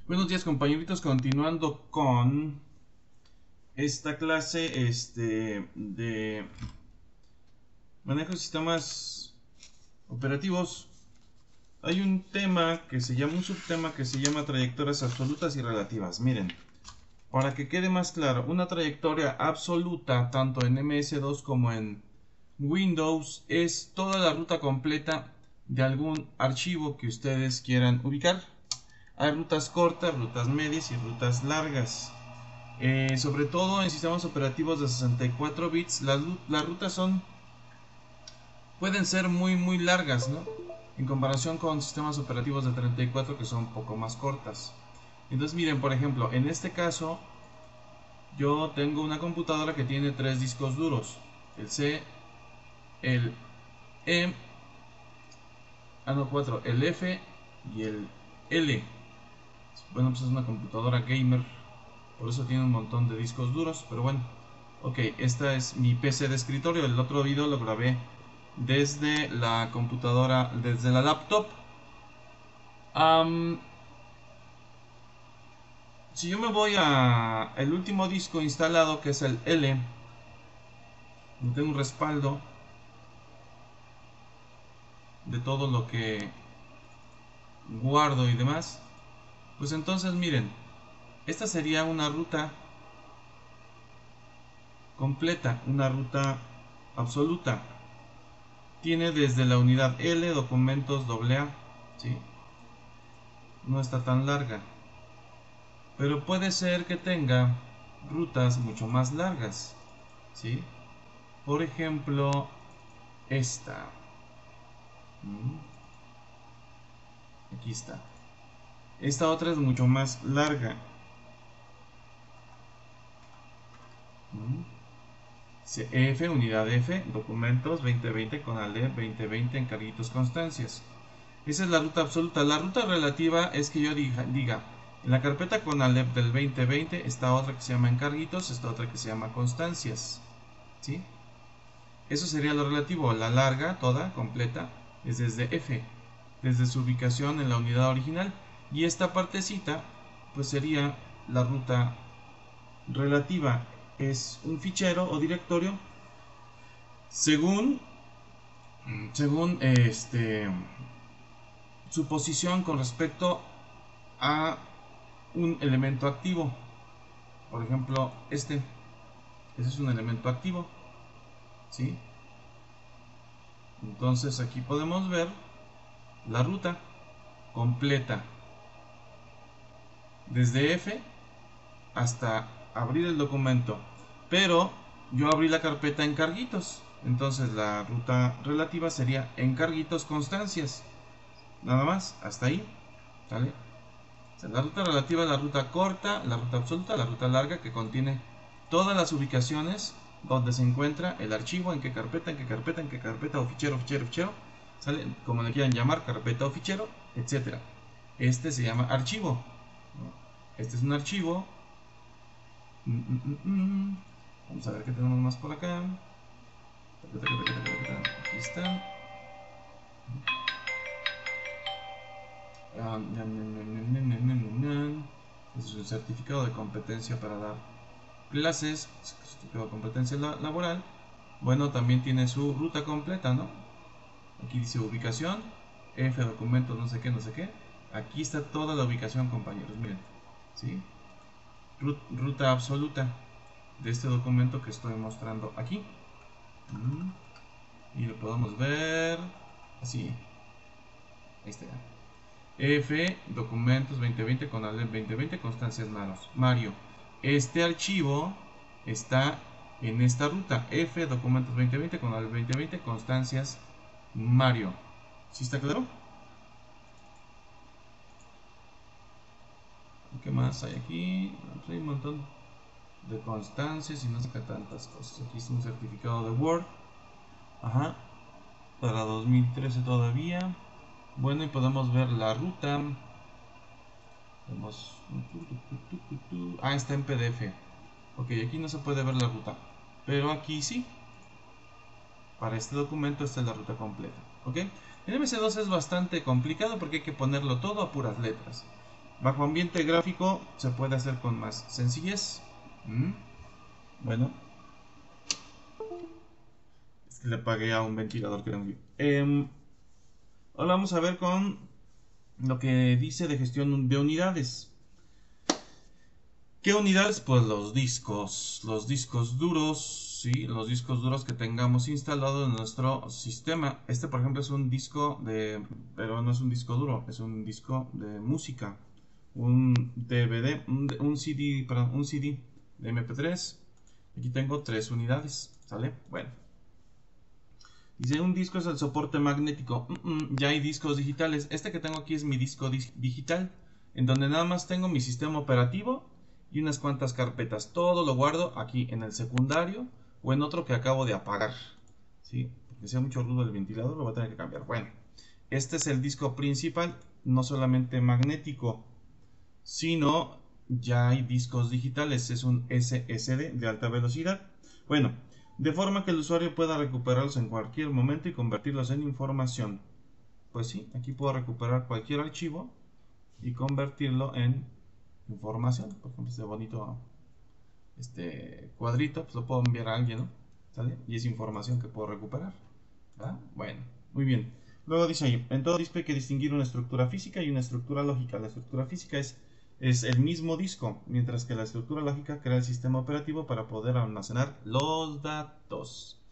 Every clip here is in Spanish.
Buenos días, compañeritos, continuando con esta clase de manejo de sistemas operativos. Hay un subtema que se llama trayectorias absolutas y relativas. Miren, para que quede más claro, una trayectoria absoluta tanto en MS2 como en Windows es toda la ruta completa de algún archivo que ustedes quieran ubicar. Hay rutas cortas, rutas medias y rutas largas. Sobre todo en sistemas operativos de 64 bits, las rutas pueden ser muy largas, ¿no? En comparación con sistemas operativos de 34 que son un poco más cortas. Entonces miren, por ejemplo, en este caso yo tengo una computadora que tiene tres discos duros, el C, el E, no, cuatro, el F y el L. Bueno, pues es una computadora gamer, por eso tiene un montón de discos duros, pero bueno. Ok, esta es mi PC de escritorio. El otro video lo grabé desde la computadora, desde la laptop. Am, si yo me voy a el último disco instalado, que es el L, no tengo un respaldo de todo lo que guardo y demás. Pues entonces miren, esta sería una ruta completa, una ruta absoluta. Tiene desde la unidad L documentos AA, ¿sí? No está tan larga, pero puede ser que tenga rutas mucho más largas, ¿sí? Por ejemplo, esta. Aquí está. Esta otra es mucho más larga. F, unidad F, documentos 2020 con ALE 2020 encarguitos constancias. Esa es la ruta absoluta. La ruta relativa es que yo diga en la carpeta con ALEP del 2020 está otra que se llama encarguitos, está otra que se llama constancias, ¿sí? Eso sería lo relativo. La larga, toda, completa, es desde F, desde su ubicación en la unidad original. Y esta partecita, pues sería la ruta relativa. Es un fichero o directorio según, según su posición con respecto a un elemento activo. Por ejemplo, ese es un elemento activo, ¿sí? Entonces aquí podemos ver la ruta completa desde F hasta abrir el documento, pero yo abrí la carpeta encarguitos, entonces la ruta relativa sería encarguitos constancias, nada más, hasta ahí, ¿vale? O sea, la ruta relativa es la ruta corta, la ruta absoluta, la ruta larga, que contiene todas las ubicaciones donde se encuentra el archivo, en qué carpeta, en qué carpeta, en qué carpeta, o fichero, fichero, fichero, ¿sale? Como le quieran llamar, carpeta o fichero, etcétera. Este se llama archivo, ¿no? Este es un archivo. Vamos a ver qué tenemos más por acá. Aquí está. Este es un certificado de competencia para dar clases, certificado de competencia laboral. Bueno, también tiene su ruta completa, ¿no? Aquí dice ubicación, F documentos, no sé qué, no sé qué. Aquí está toda la ubicación, compañeros, miren, ¿sí? Ruta absoluta de este documento que estoy mostrando aquí. Y lo podemos ver así. Ahí está. F, documentos 2020 con ALEP 2020, constancias Mario. Este archivo está en esta ruta. F, documentos 2020 con ALEP 2020, constancias Mario. ¿Sí está claro? ¿Qué más hay aquí? Hay un montón de constancias y no sé qué tantas cosas. Aquí está un certificado de Word. Ajá. Para 2013 todavía. Bueno, y podemos ver la ruta. Vemos. Ah, está en PDF. Ok, aquí no se puede ver la ruta. Pero aquí sí. Para este documento esta es la ruta completa. Ok. El MC2 es bastante complicado porque hay que ponerlo todo a puras letras. Bajo ambiente gráfico se puede hacer con más sencillez. Bueno, es que le pagué a un ventilador que tengo aquí. Ahora vamos a ver con lo que dice de gestión de unidades. ¿Qué unidades? Pues los discos duros, ¿sí? Los discos duros que tengamos instalados en nuestro sistema. Este, por ejemplo, es un disco pero no es un disco duro, es un disco de música. Un DVD, un CD, perdón, un CD de MP3. Aquí tengo 3 unidades, ¿sale? Bueno. Dice, un disco es el soporte magnético. Ya hay discos digitales. Este que tengo aquí es mi disco digital, en donde nada más tengo mi sistema operativo y unas cuantas carpetas. Todo lo guardo aquí en el secundario o en otro que acabo de apagar. ¿Sí? Porque sea mucho ruido el ventilador, lo voy a tener que cambiar. Bueno, este es el disco principal, no solamente magnético, sino ya hay discos digitales. Es un SSD de alta velocidad. Bueno, de forma que el usuario pueda recuperarlos en cualquier momento y convertirlos en información. Pues sí, aquí puedo recuperar cualquier archivo y convertirlo en información. Por ejemplo, este bonito cuadrito, pues lo puedo enviar a alguien, ¿no? ¿Sale? Y es información que puedo recuperar. ¿Ah? Bueno, muy bien. Luego dice ahí, en todo disco hay que distinguir una estructura física y una estructura lógica. La estructura física es el mismo disco, mientras que la estructura lógica crea el sistema operativo para poder almacenar los datos.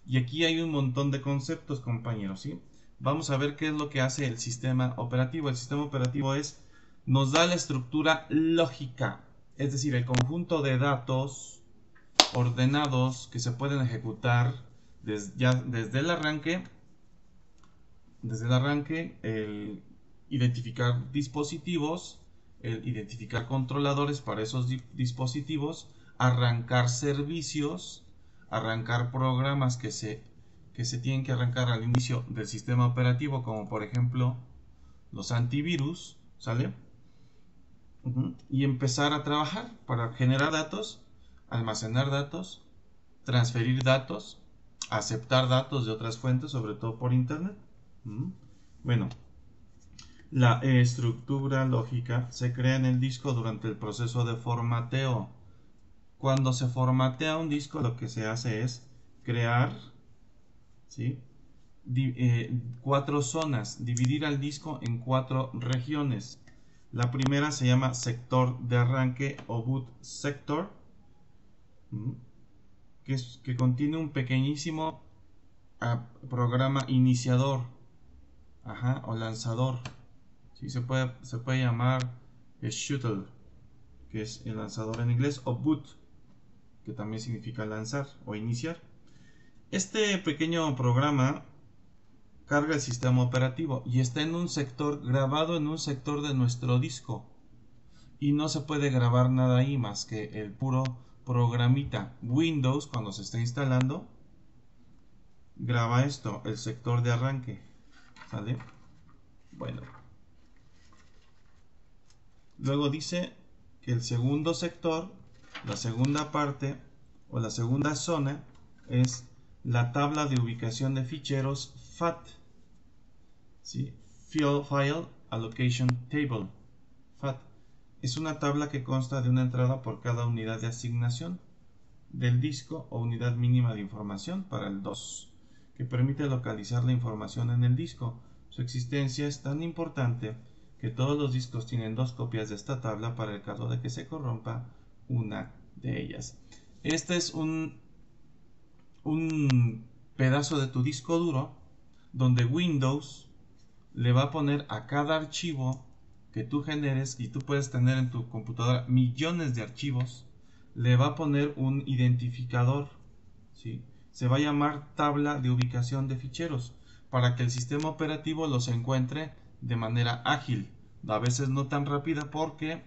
Y aquí hay un montón de conceptos, compañeros, ¿sí? Vamos a ver qué es lo que hace el sistema operativo. El sistema operativo nos da la estructura lógica, es decir, el conjunto de datos ordenados que se pueden ejecutar desde el arranque. El identificar dispositivos, el identificar controladores para esos dispositivos, arrancar servicios, arrancar programas que se tienen que arrancar al inicio del sistema operativo, como por ejemplo los antivirus, ¿sale? Y empezar a trabajar para generar datos, almacenar datos, transferir datos, aceptar datos de otras fuentes, sobre todo por internet. Bueno, la estructura lógica se crea en el disco durante el proceso de formateo. Cuando se formatea un disco, lo que se hace es crear, ¿sí? 4 zonas, dividir al disco en 4 regiones. La primera se llama sector de arranque o boot sector, que contiene un pequeñísimo programa iniciador, o lanzador. ¿Sí? Se puede llamar shuttle, que es el lanzador en inglés, o boot, que también significa lanzar o iniciar. Este pequeño programa carga el sistema operativo y está en un sector, grabado en un sector de nuestro disco, y no se puede grabar nada ahí más que el puro programita. Windows, cuando se está instalando, graba esto, el sector de arranque, ¿sale? Bueno, luego dice que el segundo sector, la segunda parte o la segunda zona, es la tabla de ubicación de ficheros FAT, ¿sí? File Allocation Table. FAT es una tabla que consta de una entrada por cada unidad de asignación del disco o unidad mínima de información para el DOS, que permite localizar la información en el disco. Su existencia es tan importante que todos los discos tienen 2 copias de esta tabla para el caso de que se corrompa una de ellas. Este es un pedazo de tu disco duro donde Windows le va a poner a cada archivo que tú generes, y tú puedes tener en tu computadora millones de archivos, le va a poner un identificador, ¿sí? Se va a llamar tabla de ubicación de ficheros, para que el sistema operativo los encuentre de manera ágil, a veces no tan rápida, porque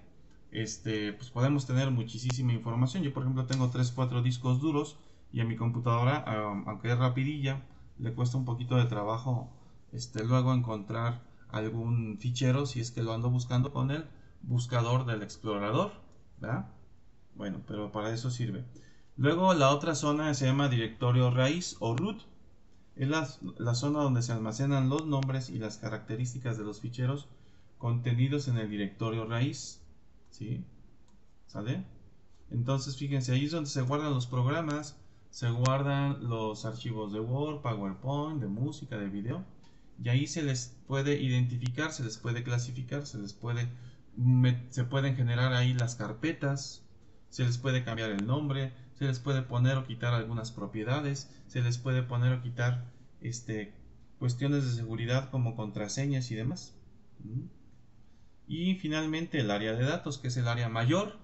pues podemos tener muchísima información. Yo, por ejemplo, tengo 3-4 discos duros y a mi computadora, aunque es rapidilla, le cuesta un poquito de trabajo luego encontrar algún fichero si es que lo ando buscando con el buscador del explorador, ¿verdad? Bueno, pero para eso sirve. Luego la otra zona se llama directorio raíz o root. Es la zona donde se almacenan los nombres y las características de los ficheros contenidos en el directorio raíz, ¿sí? ¿Sale? Entonces fíjense, ahí es donde se guardan los programas, se guardan los archivos de Word, PowerPoint, de música, de video, y ahí se les puede identificar, se les puede clasificar, se pueden generar ahí las carpetas, se les puede cambiar el nombre, se les puede poner o quitar algunas propiedades, se les puede poner o quitar cuestiones de seguridad como contraseñas y demás. Y finalmente el área de datos, que es el área mayor,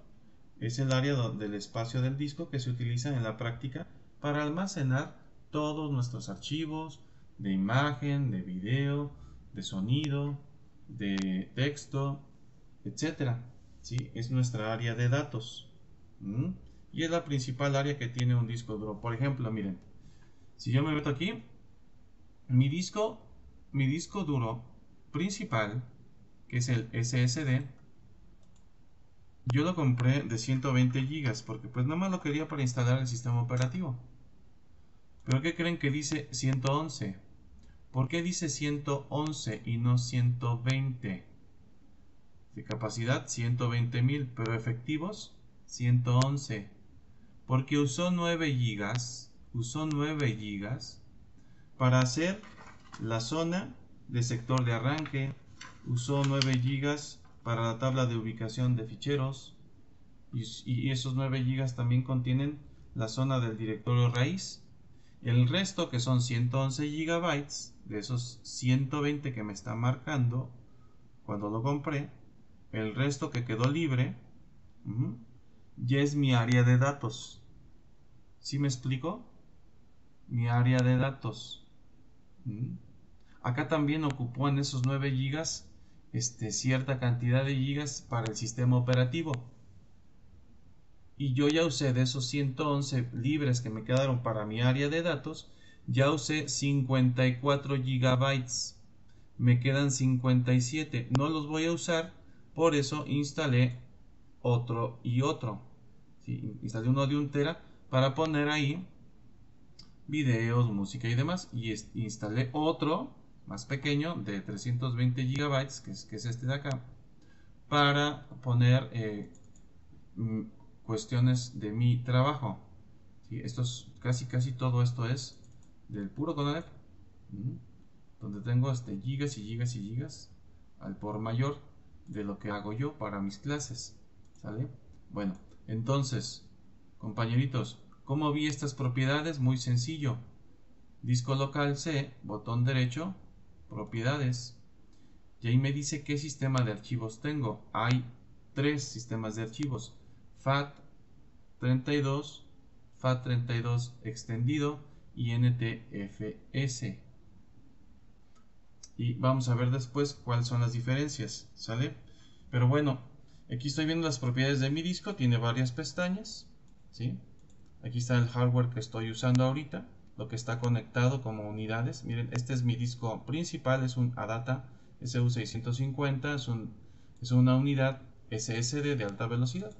es el área del espacio del disco que se utiliza en la práctica para almacenar todos nuestros archivos de imagen, de video, de sonido, de texto, etcétera. ¿Sí? Es nuestra área de datos. Y es la principal área que tiene un disco duro. Por ejemplo, miren, si yo me meto aquí, mi disco duro principal, que es el SSD, yo lo compré de 120 GB porque pues nada más lo quería para instalar el sistema operativo. ¿Pero qué creen que dice 111? ¿Por qué dice 111 y no 120? De capacidad 120.000, pero efectivos 111. Porque usó 9 GB, para hacer la zona de sector de arranque, usó 9 GB para la tabla de ubicación de ficheros, y esos 9 GB también contienen la zona del directorio raíz. El resto, que son 111 GB, de esos 120 que me está marcando cuando lo compré, el resto que quedó libre, ya es mi área de datos. ¿Sí me explico? Mi área de datos. Acá también ocupó en esos 9 GB cierta cantidad de gigas para el sistema operativo. Y yo ya usé de esos 111 libres que me quedaron para mi área de datos, ya usé 54 GB. Me quedan 57. No los voy a usar, por eso instalé otro y otro. ¿Sí? Instalé uno de 1 tera para poner ahí videos, música y demás. Y instalé otro más pequeño de 320 GB, que es este de acá, para poner cuestiones de mi trabajo. ¿Sí? Casi todo esto es del puro Conalep, donde tengo gigas y gigas y gigas al por mayor de lo que hago yo para mis clases. ¿Sale? Bueno, entonces, compañeritos, ¿cómo vi estas propiedades? Muy sencillo. Disco local C, botón derecho, propiedades. Y ahí me dice qué sistema de archivos tengo. Hay 3 sistemas de archivos: FAT32, FAT32 extendido y NTFS. Y vamos a ver después cuáles son las diferencias, ¿sale? Pero bueno, aquí estoy viendo las propiedades de mi disco, tiene varias pestañas, ¿sí? Aquí está el hardware que estoy usando ahorita, lo que está conectado como unidades. Miren, este es mi disco principal, es un ADATA SU650, es una unidad SSD de alta velocidad.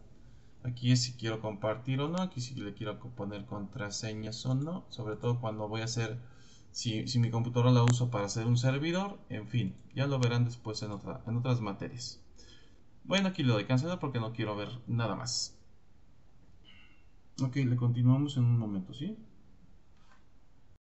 Aquí es si quiero compartir o no, aquí si le quiero poner contraseñas o no, sobre todo cuando voy a hacer, si mi computadora la uso para hacer un servidor, en fin, ya lo verán después en otras materias. Bueno, aquí le doy cancelar porque no quiero ver nada más. Ok, le continuamos en un momento, ¿sí?